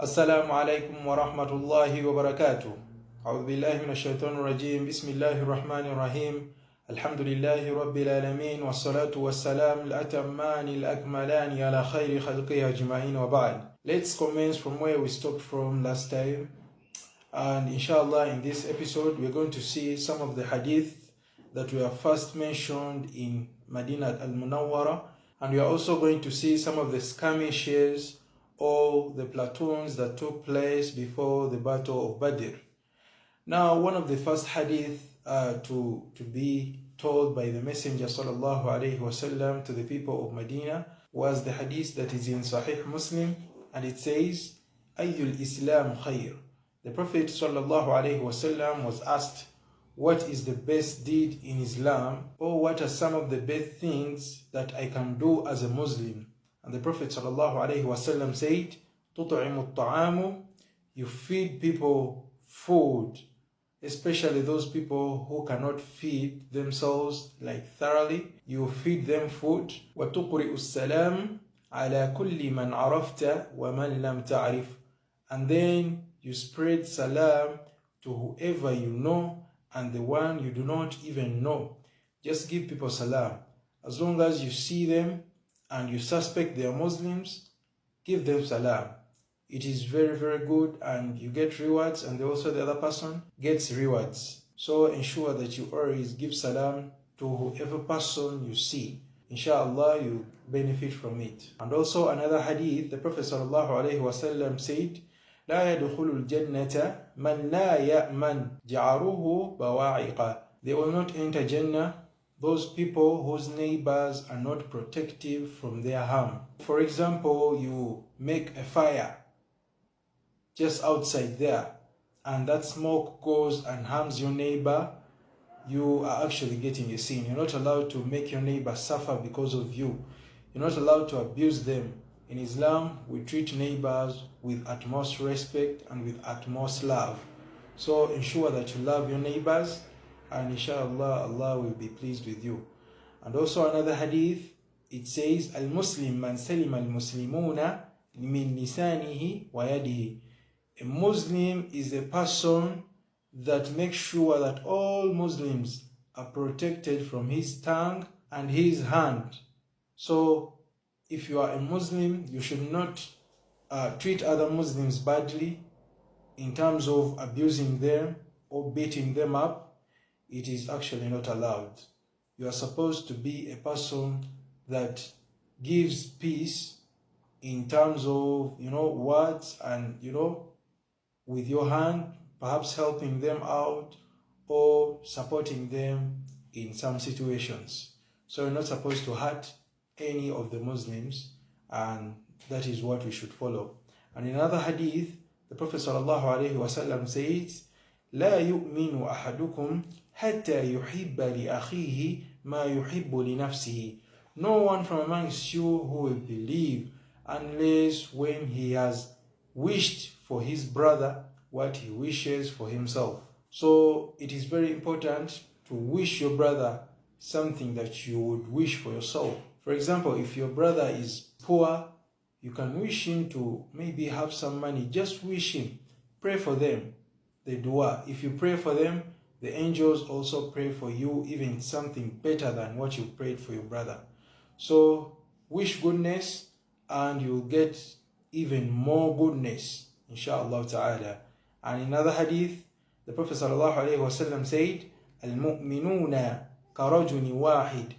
السلام عليكم ورحمة الله وبركاته. أعوذ بالله من الشيطان الرجيم. بسم الله الرحمن الرحيم. الحمد لله رب العالمين والصلاة والسلام الأتمان الأكملان على خير خلقه أجمعين وبعد. Let's commence from where we stopped from last time. And inshallah, in this episode, we're going to see some of the hadith that were first mentioned in Medina al-Munawwara. And we are also going to see some of the skirmishes or the platoons that took place before the Battle of Badr. Now, one of the first hadith to be told by the Messenger sallallahu alaihi wasallam to the people of Medina was the hadith that is in Sahih Muslim, and it says, "Ayyul Islam khair." The Prophet sallallahu alaihi wasallam was asked, "What is the best deed in Islam, or what are some of the best things that I can do as a Muslim?" And the Prophet sallallahu alaihi wasallam said, "Tut'imu at-ta'amu." You feed people food, especially those people who cannot feed themselves like thoroughly. You feed them food. وَتُقْرِئُ السَّلَامُ عَلَى كُلِّ مَنْ عَرَفْتَ وَمَنْ لَمْ تَعْرِفْ. And then you spread salam to whoever you know and the one you do not even know. Just give people salam. As long as you see them and you suspect they are Muslims, give them salam. It is very, very good, and you get rewards, and also the other person gets rewards. So ensure that you always give salam to whoever person you see. Inshallah, you benefit from it. And also another hadith, the Prophet sallallahu alaihi wasallam said, لا يدخل الجنة من لا يأمن جاره بواعق. They will not enter Jannah those people whose neighbors are not protective from their harm. For example, you make a fire just outside there, and that smoke goes and harms your neighbor, you are actually getting a sin. You're not allowed to make your neighbor suffer because of you. You're not allowed to abuse them. In Islam, we treat neighbors with utmost respect and with utmost love. So ensure that you love your neighbors, and inshallah, Allah will be pleased with you. And also another hadith, it says, Al-Muslim man salima al-Muslimuna min lisanihi wa yadihi. A Muslim is a person that makes sure that all Muslims are protected from his tongue and his hand. So if you are a Muslim, you should not treat other Muslims badly in terms of abusing them or beating them up. It is actually not allowed. You are supposed to be a person that gives peace in terms of, words and, with your hand, perhaps helping them out or supporting them in some situations. So you're not supposed to hurt any of the Muslims, and that is what we should follow. And in another hadith, the Prophet ﷺ says, لا يؤمن أحدكم حتى يحب لأخيه ما يحب لنفسه. No one from amongst you who will believe unless when he has wished for his brother what he wishes for himself. So it is very important to wish your brother something that you would wish for yourself. For example, if your brother is poor, you can wish him to maybe have some money. Just wish him. Pray for them. The dua. If you pray for them, the angels also pray for you, even something better than what you prayed for your brother. So wish goodness and you'll get even more goodness, inshallah ta'ala. And in another hadith, the Prophet sallallahu alaihi wasallam said, Al-mu'minuna karajuni wahid.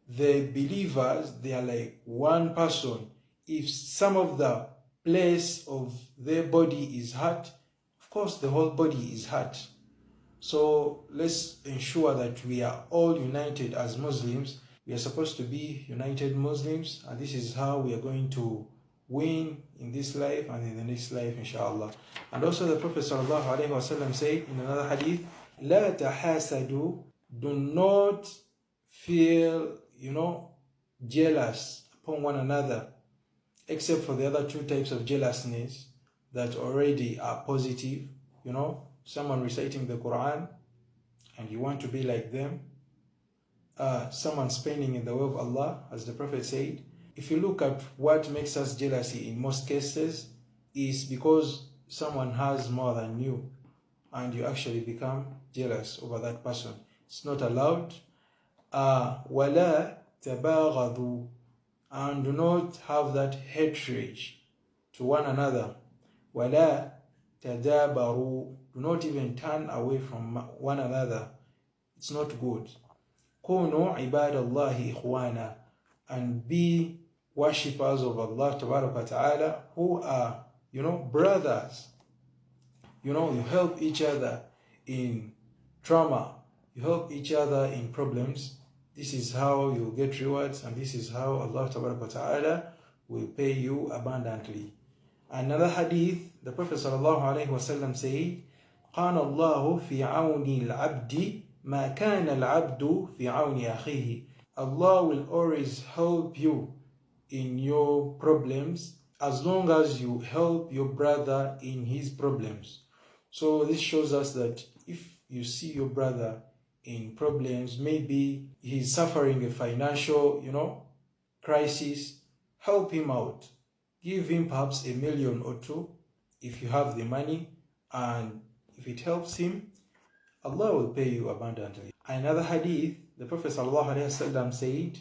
The believers, they are like one person. If some of the place of their body is hurt, of course the whole body is hurt. So let's ensure that we are all united as Muslims. We are supposed to be united Muslims, and this is how we are going to win in this life and in the next life, inshallah. And also the Prophet sallallahu alaihi wasallam said in another hadith, لا تحاسدوا. Do not feel, jealous upon one another, except for the other two types of jealousness that already are positive. Someone reciting the Quran and you want to be like them. Someone spending in the way of Allah, as the Prophet said. If you look at what makes us jealousy in most cases, is because someone has more than you and you actually become jealous over that person. It's not allowed. وَلَا تَبَاغَضُوا, and do not have that hatred to one another. وَلَا تَدَابَرُوا, do not even turn away from one another. It's not good. كُونُوا عِبَادَ اللَّهِ إِخْوَانًا, and be worshippers of Allah Tabaraka wa Ta'ala, who are, brothers. You help each other in trauma, you help each other in problems. This is how you'll get rewards, and this is how Allah Tabaraka wa Ta'ala will pay you abundantly. Another hadith, the Prophet sallallahu alaihi wasallam said, قَانَ اللَّهُ فِي عَوْنِ الْعَبْدِ مَا كَانَ الْعَبْدُ فِي عَوْنِ أَخِيهِ. Allah will always help you in your problems as long as you help your brother in his problems. So this shows us that if you see your brother in problems, maybe he's suffering a financial, crisis, help him out. Give him perhaps $1 million or $2 million if you have the money, and if it helps him, Allah will pay you abundantly. Another hadith, the Prophet ﷺ said,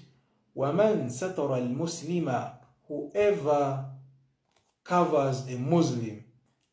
وَمَنْ سَتَرَ الْمُسْلِمَ, whoever covers a Muslim,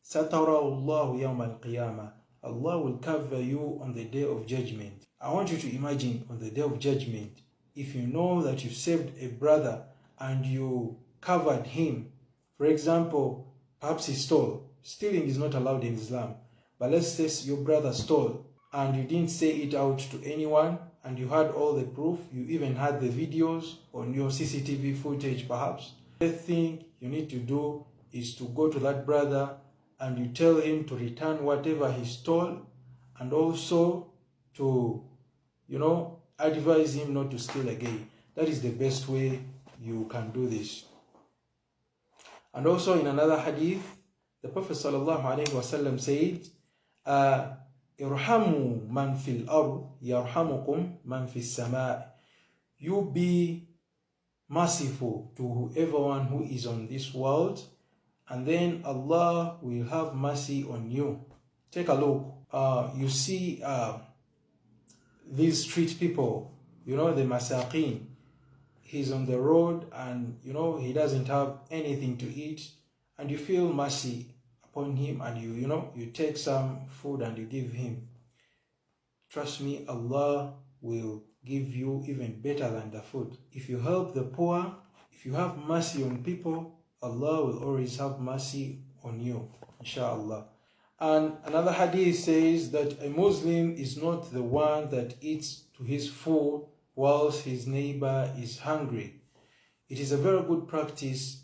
سَتَرَ اللَّهُ يَوْمَ الْقِيَامَةِ, Allah will cover you on the day of judgment. I want you to imagine on the day of judgment, if you know that you saved a brother and you covered him. For example, perhaps he stole. Stealing is not allowed in Islam. But let's say your brother stole and you didn't say it out to anyone, and you had all the proof, you even had the videos on your CCTV footage perhaps. The thing you need to do is to go to that brother and you tell him to return whatever he stole, and also to, advise him not to steal again. That is the best way you can do this. And also in another hadith, the Prophet ﷺ said, "Irhamu man fil ard, yarhamukum man fis sama." You be merciful to whoever who is on this world, and then Allah will have mercy on you. Take a look. You see these street people, the masaqeen. He's on the road and he doesn't have anything to eat, and you feel mercy upon him, and you take some food and you give him. Trust me, Allah will give you even better than the food. If you help the poor, if you have mercy on people, Allah will always have mercy on you, inshallah. And another hadith says that a Muslim is not the one that eats to his full whilst his neighbor is hungry. It is a very good practice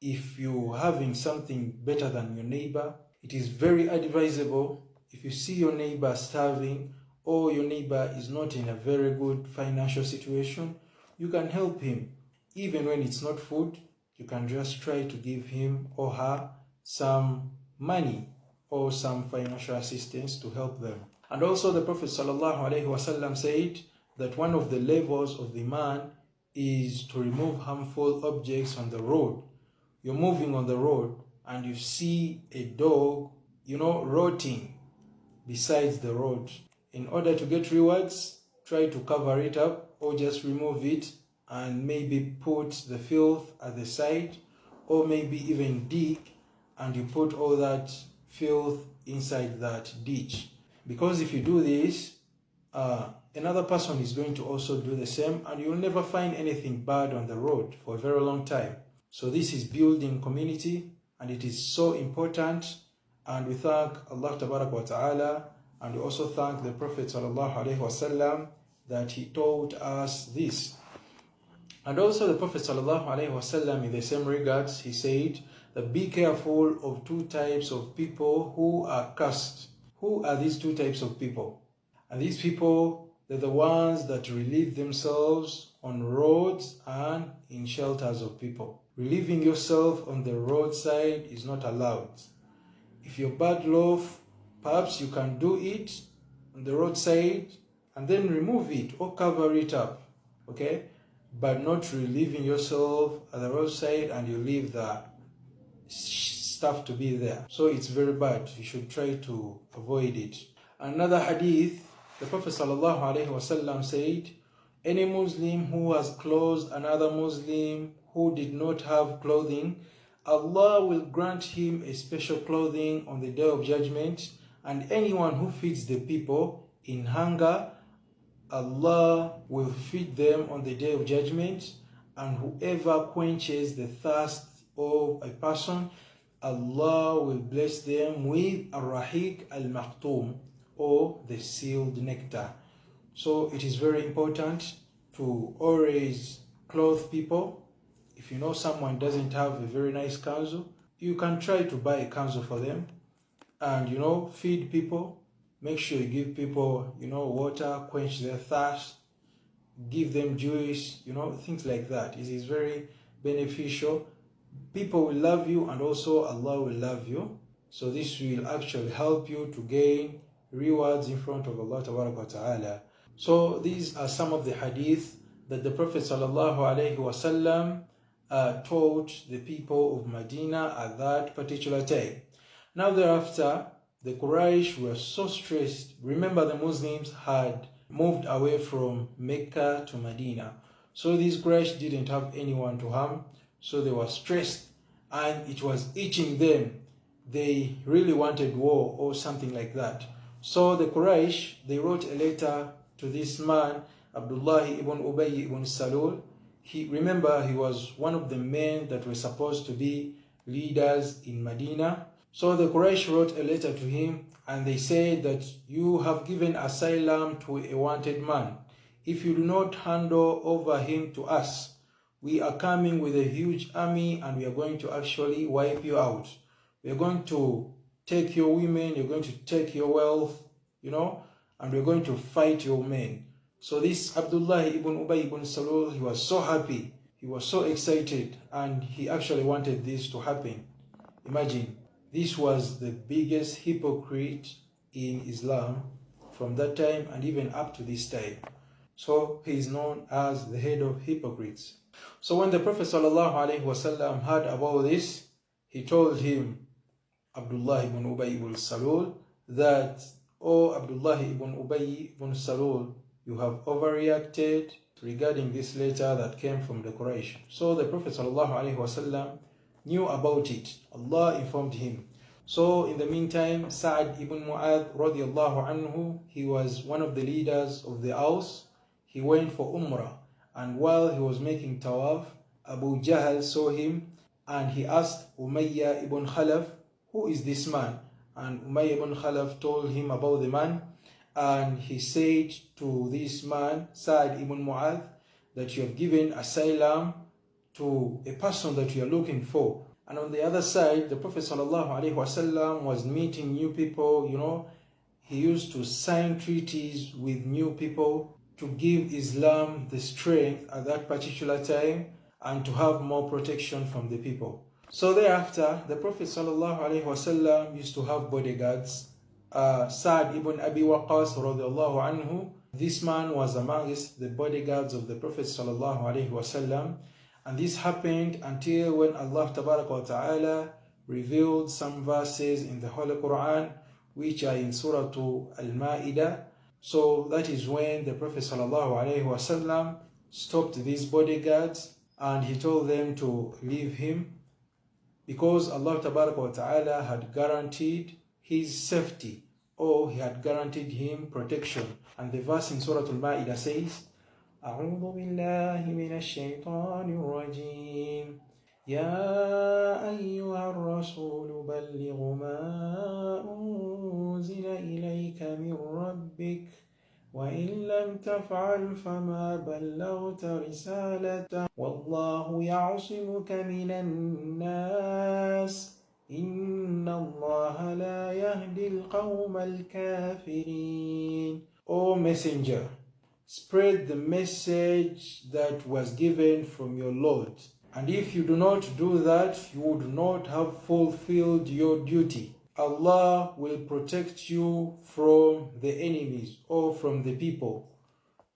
if you're having something better than your neighbor. It is very advisable if you see your neighbor starving or your neighbor is not in a very good financial situation, you can help him. Even when it's not food, you can just try to give him or her some money or some financial assistance to help them. And also the Prophet ﷺ said that one of the levels of the man is to remove harmful objects on the road. You're moving on the road and you see a dog, rotting besides the road. In order to get rewards, try to cover it up or just remove it and maybe put the filth at the side, or maybe even dig and you put all that filth inside that ditch. Because if you do this, another person is going to also do the same, and you'll never find anything bad on the road for a very long time. So this is building community, and it is so important. And we thank Allah Tabaraka wa Ta'ala, and we also thank the Prophet Sallallahu Alaihi Wasallam that he taught us this. And also the Prophet Sallallahu Alaihi Wasallam, in the same regards, he said that be careful of two types of people who are cursed. Who are these two types of people? And these people, they're the ones that relieve themselves on roads and in shelters of people. Relieving yourself on the roadside is not allowed. If you're bad loaf, perhaps you can do it on the roadside and then remove it or cover it up, okay? But not relieving yourself at the roadside and you leave the stuff to be there. So it's very bad. You should try to avoid it. Another hadith, the Prophet ﷺ said, any Muslim who has clothed another Muslim who did not have clothing, Allah will grant him a special clothing on the day of judgment, and anyone who feeds the people in hunger, Allah will feed them on the day of judgment, and whoever quenches the thirst of a person, Allah will bless them with ar-rahiq al-maktum, or the sealed nectar. So it is very important to always clothe people. If you know someone doesn't have a very nice kanzu, you can try to buy a kanzu for them, and feed people. Make sure you give people water, quench their thirst, give them juice, things like that. It is very beneficial. People will love you, and also Allah will love you. So this will actually help you to gain rewards in front of Allah Ta'ala. So these are some of the hadith that the Prophet ﷺ taught the people of Medina at that particular time. Now thereafter, the Quraysh were so stressed. Remember, the Muslims had moved away from Mecca to Medina. So these Quraysh didn't have anyone to harm. So they were stressed, and it was itching them. They really wanted war or something like that. So the Quraysh, they wrote a letter to this man, Abdullah ibn Ubay ibn Salul. Remember, he was one of the men that were supposed to be leaders in Medina. So the Quraysh wrote a letter to him, and they said that you have given asylum to a wanted man. If you do not hand over him to us, we are coming with a huge army, and we are going to actually wipe you out. We are going to take your women, you're going to take your wealth, and we're going to fight your men. So this Abdullah ibn Ubay ibn Salul, he was so happy, he was so excited, and he actually wanted this to happen. Imagine, this was the biggest hypocrite in Islam from that time and even up to this time. So he is known as the head of hypocrites. So when the Prophet ﷺ heard about this, he told him, Abdullah ibn Ubay ibn Salul, that, "Oh Abdullah ibn Ubay ibn Salul, you have overreacted regarding this letter that came from the Quraysh." So the Prophet ﷺ knew about it. Allah informed him. So in the meantime, Sa'ad ibn Mu'adh radiallahu anhu, he was one of the leaders of the Aus. He went for Umrah, and while he was making tawaf, Abu Jahl saw him, and he asked Umayyah ibn Khalaf, "Who is this man?" And Umayyah ibn Khalaf told him about the man, and he said to this man, Sa'ad ibn Mu'adh, that you have given asylum to a person that you are looking for. And on the other side, the Prophet ﷺ was meeting new people. He used to sign treaties with new people to give Islam the strength at that particular time and to have more protection from the people. So thereafter, the Prophet ﷺ used to have bodyguards. Sa'ad ibn Abi Waqqas radiallahu anhu, this man was amongst the bodyguards of the Prophet ﷺ. And this happened until when Allah Ta'ala revealed some verses in the Holy Quran, which are in Surah Al-Ma'idah. So that is when the Prophet ﷺ stopped these bodyguards, and he told them to leave him, because Allah Ta'ala had guaranteed his safety, or he had guaranteed him protection. And the verse in Surah Al-Ma'idah says, أعوذ بالله من الشيطان الرجيم يا أيها الرسول بلغ ما أنزل إليك من ربك وإن لم تفعل فما بلغت رسالته والله يعصمك من الناس إن الله لا يهدي القوم الكافرين. O Messenger, spread the message that was given from your Lord. And if you do not do that, you would not have fulfilled your duty. Allah will protect you from the enemies or from the people.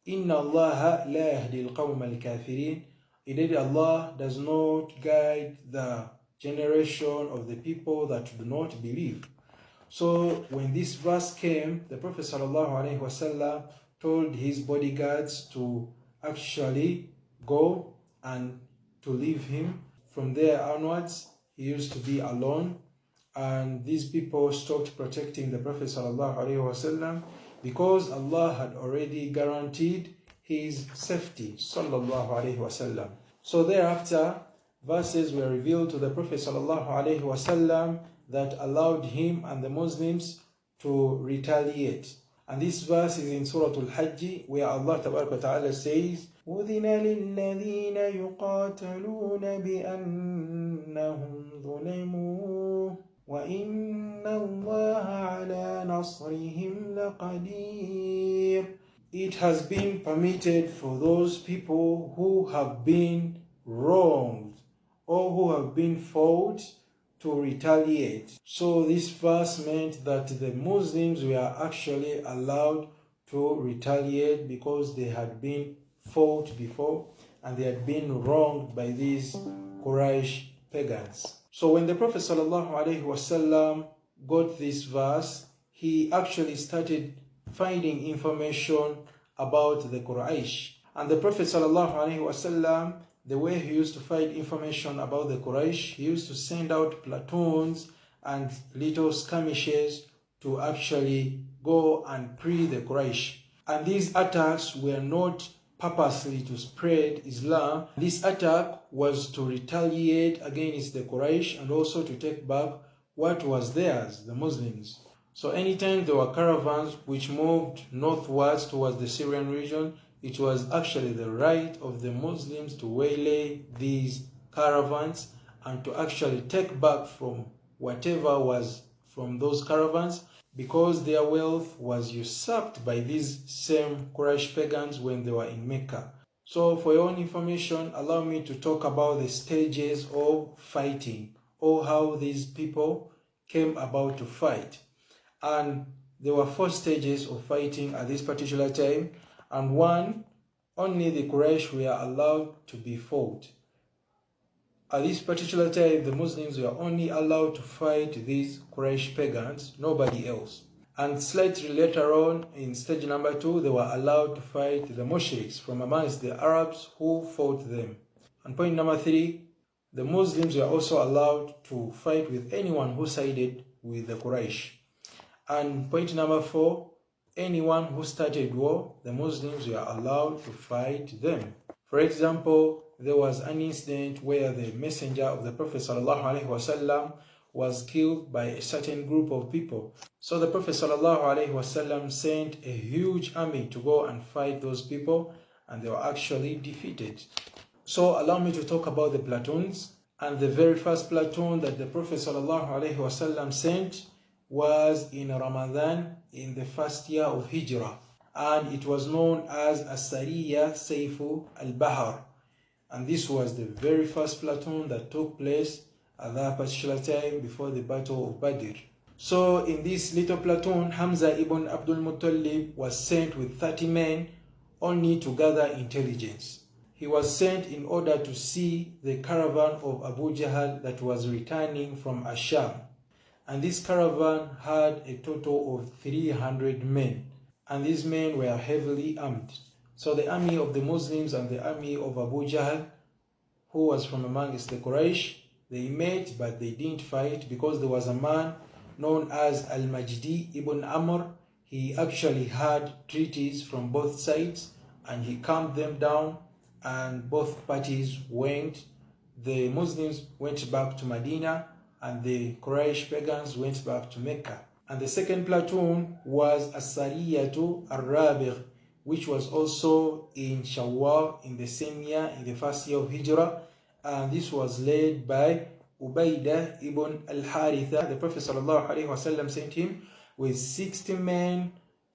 Inna Allah la yahdi al-qawm al-kafirin. Indeed, Allah does not guide the generation of the people that do not believe. So when this verse came, the Prophet ﷺ told his bodyguards to actually go and to leave him. From there onwards, he used to be alone, and these people stopped protecting the Prophet ﷺ because Allah had already guaranteed his safety. So thereafter, verses were revealed to the Prophet ﷺ that allowed him and the Muslims to retaliate. And this verse is in Surah Al-Hajj, where Allah Ta'ala says, أُذِنَ لِلَّذِينَ يُقَاتَلُونَ بِأَنَّهُمْ ظُلِمُوا وَإِنَّ اللَّهَ عَلَى نَصْرِهِمْ لَقَدِيرٌ. It has been permitted for those people who have been wronged or who have been fought to retaliate. So this verse meant that the Muslims were actually allowed to retaliate because they had been fought before and they had been wronged by these Quraysh pagans. So when the Prophet ﷺ got this verse, he actually started finding information about the Quraysh. And the Prophet ﷺ, the way he used to find information about the Quraysh, he used to send out platoons and little skirmishes to actually go and pre the Quraysh. And these attacks were not purposely to spread Islam. This attack was to retaliate against the Quraysh and also to take back what was theirs, the Muslims. So anytime there were caravans which moved northwards towards the Syrian region, it was actually the right of the Muslims to waylay these caravans and to actually take back from whatever was from those caravans, because their wealth was usurped by these same Quraysh pagans when they were in Mecca. So for your own information, allow me to talk about the stages of fighting, or how these people came about to fight. And there were 4 stages of fighting at this particular time, and one, only the Quraysh were allowed to be fought. At this particular time, the Muslims were only allowed to fight these Quraysh pagans, nobody else. And slightly later on, in stage number 2, they were allowed to fight the mushriks from amongst the Arabs who fought them. And point number 3, the Muslims were also allowed to fight with anyone who sided with the Quraysh. And point number 4, anyone who started war, the Muslims were allowed to fight them. For example, there was an incident where the messenger of the Prophet ﷺ was killed by a certain group of people. So the Prophet ﷺ sent a huge army to go and fight those people, and they were actually defeated. So allow me to talk about the platoons. And the very first platoon that the Prophet ﷺ sent was in Ramadan in the first year of Hijrah, and it was known as As-Sariya Sayfu al-Bahar. And this was the very first platoon that took place at that particular time before the Battle of Badr. So in this little platoon, Hamza ibn Abdul Muttalib was sent with 30 men only to gather intelligence. He was sent in order to see the caravan of Abu Jahl that was returning from Asham. And this caravan had a total of 300 men. And these men were heavily armed. So the army of the Muslims and the army of Abu Jahl, who was from amongst the Quraysh, they met but they didn't fight, because there was a man known as Al-Majdi ibn Amr. He actually had treaties from both sides and he calmed them down, and both parties went. The Muslims went back to Medina and the Quraysh pagans went back to Mecca. And the second platoon was As-Sariyatu Ar-Rabigh, which was also in Shawwal in the same year, in the first year of Hijrah. And this was led by Ubaidah ibn al-Haritha. The Prophet ﷺ sent him with 60 men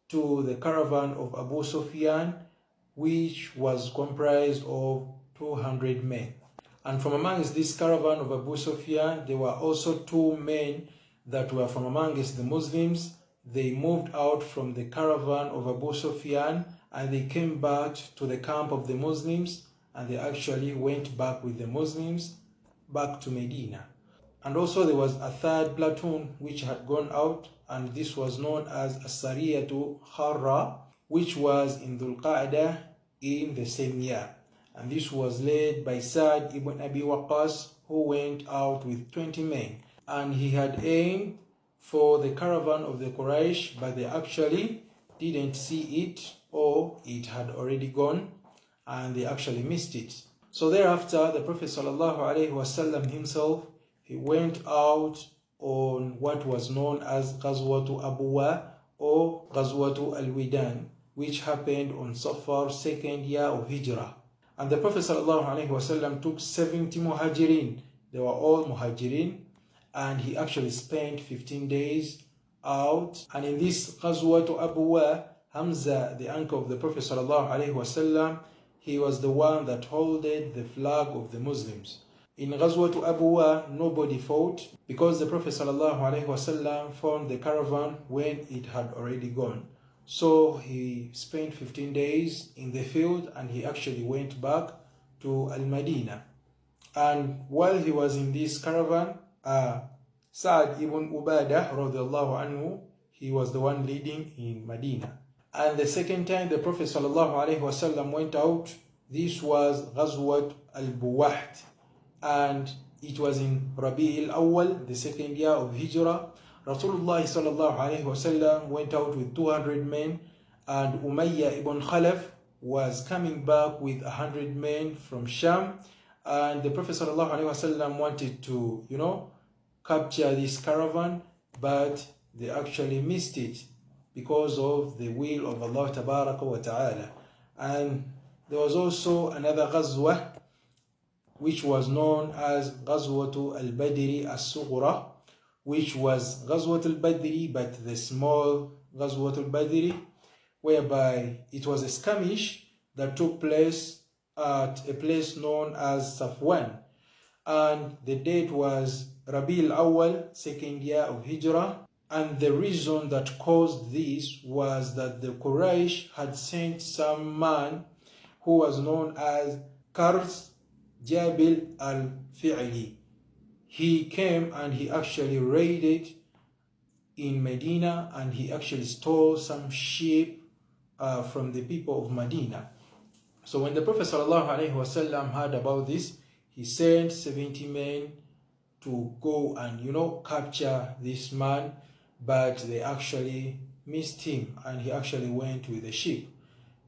to the caravan of Abu Sufyan, which was comprised of 200 men. And from amongst this caravan of Abu Sufyan, there were also 2 men that were from amongst the Muslims. They moved out from the caravan of Abu Sufyan and they came back to the camp of the Muslims, and they actually went back with the Muslims back to Medina. And also there was a third platoon which had gone out, and this was known as As-Sariyatu Kharra, which was in Dhul Qa'dah in the same year. And this was led by Sa'd ibn Abi Waqqas, who went out with 20 men. And he had aimed for the caravan of the Quraysh, but they actually didn't see it, or it had already gone, and they actually missed it. So thereafter, the Prophet ﷺ himself, he went out on what was known as Ghazwatu Abuwa or Ghazwatu Al-Widan, which happened on Safar, second year of Hijrah. And the Prophet ﷺ took 70 Muhajirin. They were all Muhajirin, and he actually spent 15 days out. And in this Ghazwatu Abuwa, Hamza, the uncle of the Prophet ﷺ, he was the one that holded the flag of the Muslims. In Ghazwatu Abuwa, nobody fought because the Prophet ﷺ found the caravan when it had already gone. So he spent 15 days in the field, and he actually went back to Al-Madinah. And while he was in this caravan, Sa'd ibn Ubadah radiallahu anhu, he was the one leading in Medina. And the second time the Prophet ﷺ went out, this was Ghazwat al-Buwaht, and it was in Rabi' al-Awwal, the second year of Hijrah. Rasulullah ﷺ went out with 200 men, and Umayyah ibn Khalaf was coming back with 100 men from Sham. And the Prophet ﷺ wanted to, capture this caravan, but they actually missed it because of the will of Allah Tabaraka wa Ta'ala. And there was also another Ghazwah, which was known as Ghazwatu al-Badri as-Sughra, which was Ghazwat al-Badri, but the small Ghazwat al-Badri, whereby it was a skirmish that took place at a place known as Safwan. And the date was Rabi' al-Awwal, second year of Hijrah. And the reason that caused this was that the Quraysh had sent some man who was known as Qarz Jabil al-Fi'li. He came and he actually raided in Medina, and he actually stole some sheep from the people of Medina. So when the Prophet ﷺ heard about this, he sent 70 men to go and capture this man, but they actually missed him, and he actually went with the sheep.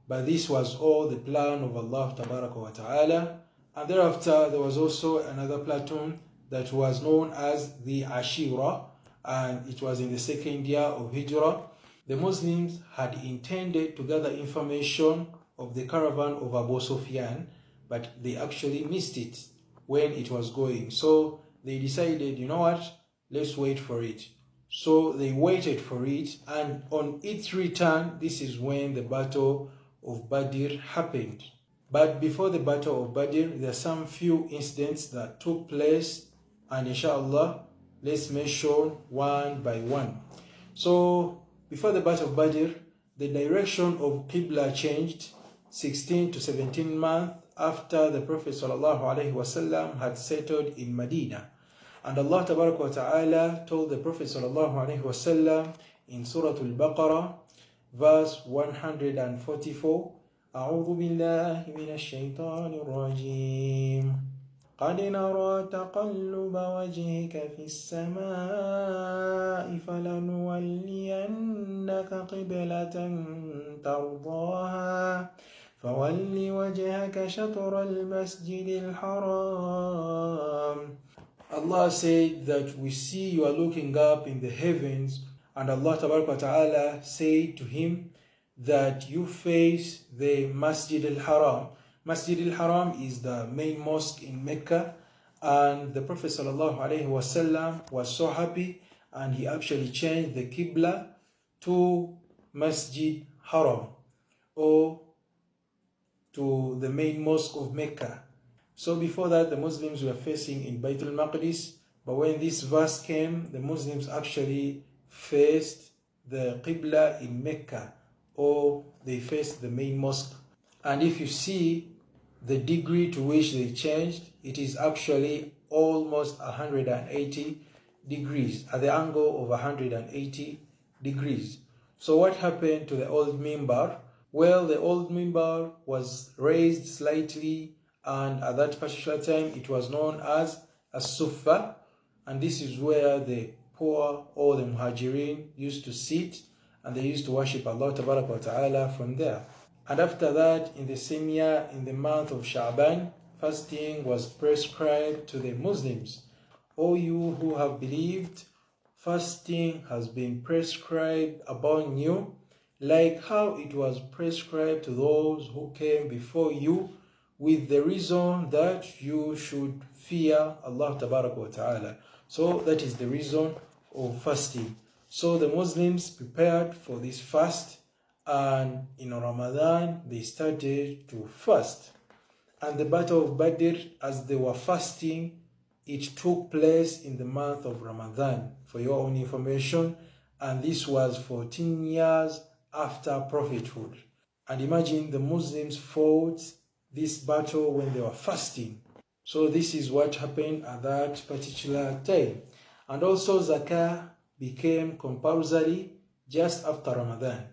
But this was all the plan of Allah Tabaraka wa Ta'ala. And thereafter there was also another platoon that was known as the Ashira, and it was in the second year of Hijrah. The Muslims had intended to gather information of the caravan of Abu Sufyan, but they actually missed it when it was going. So they decided, let's wait for it. So they waited for it, and on its return, this is when the Battle of Badr happened. But before the Battle of Badr, there are some few incidents that took place, and inshallah, let's mention one by one. So before the Battle of Badr, the direction of Qibla changed 16 to 17 months after the Prophet ﷺ had settled in Medina. And Allah Tabaraka wa Ta'ala told the Prophet ﷺ in Surah Al-Baqarah, verse 144, أعوذ بالله من الشيطان الرجيم قد نرى تقلب وجهك في السماء فلنولينك قبلة ترضاها فول وجهك شطر المسجد الحرام. Allah said that we see you are looking up in the heavens, and Allah Ta'ala said to him that you face the Masjid al-Haram. Masjid al-Haram is the main mosque in Mecca, and the Prophet ﷺ was so happy, and he actually changed the Qibla to Masjid Haram, or to the main mosque of Mecca. So before that, the Muslims were facing in Baytul Maqdis, but when this verse came, the Muslims actually faced the Qibla in Mecca, or they faced the main mosque. And if you see the degree to which they changed, it is actually almost 180 degrees, at the angle of 180 degrees. So what happened to the old minbar? Well, the old minbar was raised slightly, and at that particular time it was known as a sufa, and this is where the poor or the muhajirin used to sit, and they used to worship Allah Ta'ala from there. And after that, in the same year, in the month of Sha'ban, fasting was prescribed to the Muslims. O you who have believed, fasting has been prescribed upon you, like how it was prescribed to those who came before you, with the reason that you should fear Allah Ta'ala. So that is the reason of fasting. So the Muslims prepared for this fast, and in Ramadan they started to fast. And the Battle of Badr, as they were fasting, it took place in the month of Ramadan, for your own information, and this was 14 years after prophethood. And imagine the Muslims fought this battle when they were fasting. So this is what happened at that particular time. And also Zakah became compulsory just after Ramadan.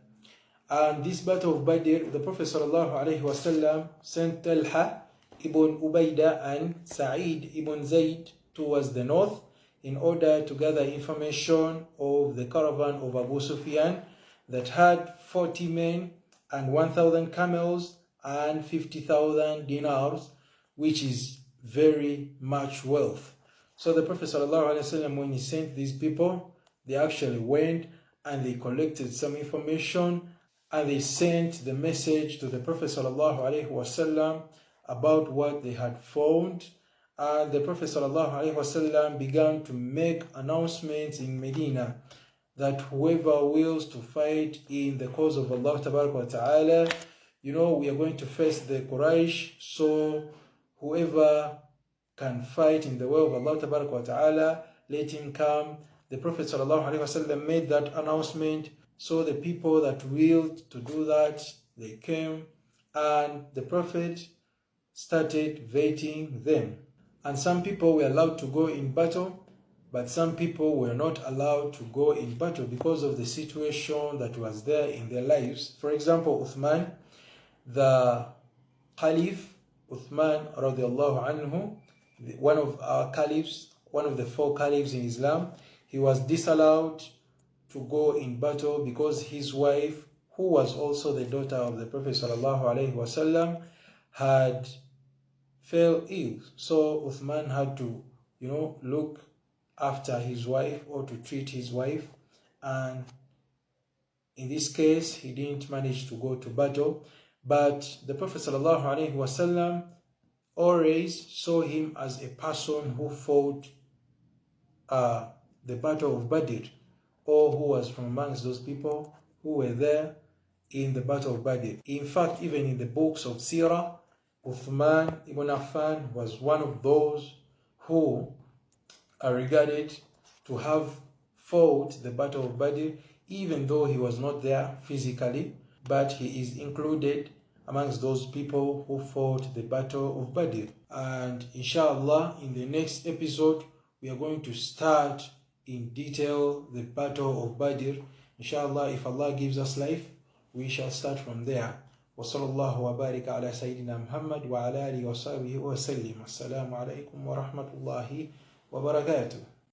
And this battle of Badr, the Prophet ﷺ sent Talha ibn Ubaydah and Sa'id ibn Zayd towards the north in order to gather information of the caravan of Abu Sufyan that had 40 men and 1,000 camels and 50,000 dinars, which is very much wealth. So the Prophet ﷺ, when he sent these people, they actually went and they collected some information, and they sent the message to the Prophet ﷺ about what they had found. And the Prophet ﷺ began to make announcements in Medina that whoever wills to fight in the cause of Allah Ta'ala, we are going to face the Quraysh, so whoever can fight in the way of Allah Ta'ala, let him come. The Prophet ﷺ made that announcement, so the people that willed to do that, they came, and the Prophet started vetting them. And some people were allowed to go in battle, but some people were not allowed to go in battle because of the situation that was there in their lives. For example, Uthman, the Caliph, Uthman radiallahu anhu, one of our caliphs, one of the 4 caliphs in Islam, he was disallowed to go in battle because his wife, who was also the daughter of the Prophet ﷺ, had fell ill. So Uthman had to, look after his wife or to treat his wife. And in this case, he didn't manage to go to battle. But the Prophet ﷺ always saw him as a person who fought the Battle of Badr, or who was from amongst those people who were there in the Battle of Badr. In fact, even in the books of Sirah, Uthman ibn Affan was one of those who are regarded to have fought the Battle of Badr, even though he was not there physically, but he is included amongst those people who fought the Battle of Badr. And inshallah, in the next episode, we are going to start in detail the Battle of Badr. Inshallah, if Allah gives us life, we shall start from there. وصلى الله وبارك على سيدنا محمد وعلى آله وصحبه وسلم. السلام عليكم ورحمة الله وبركاته.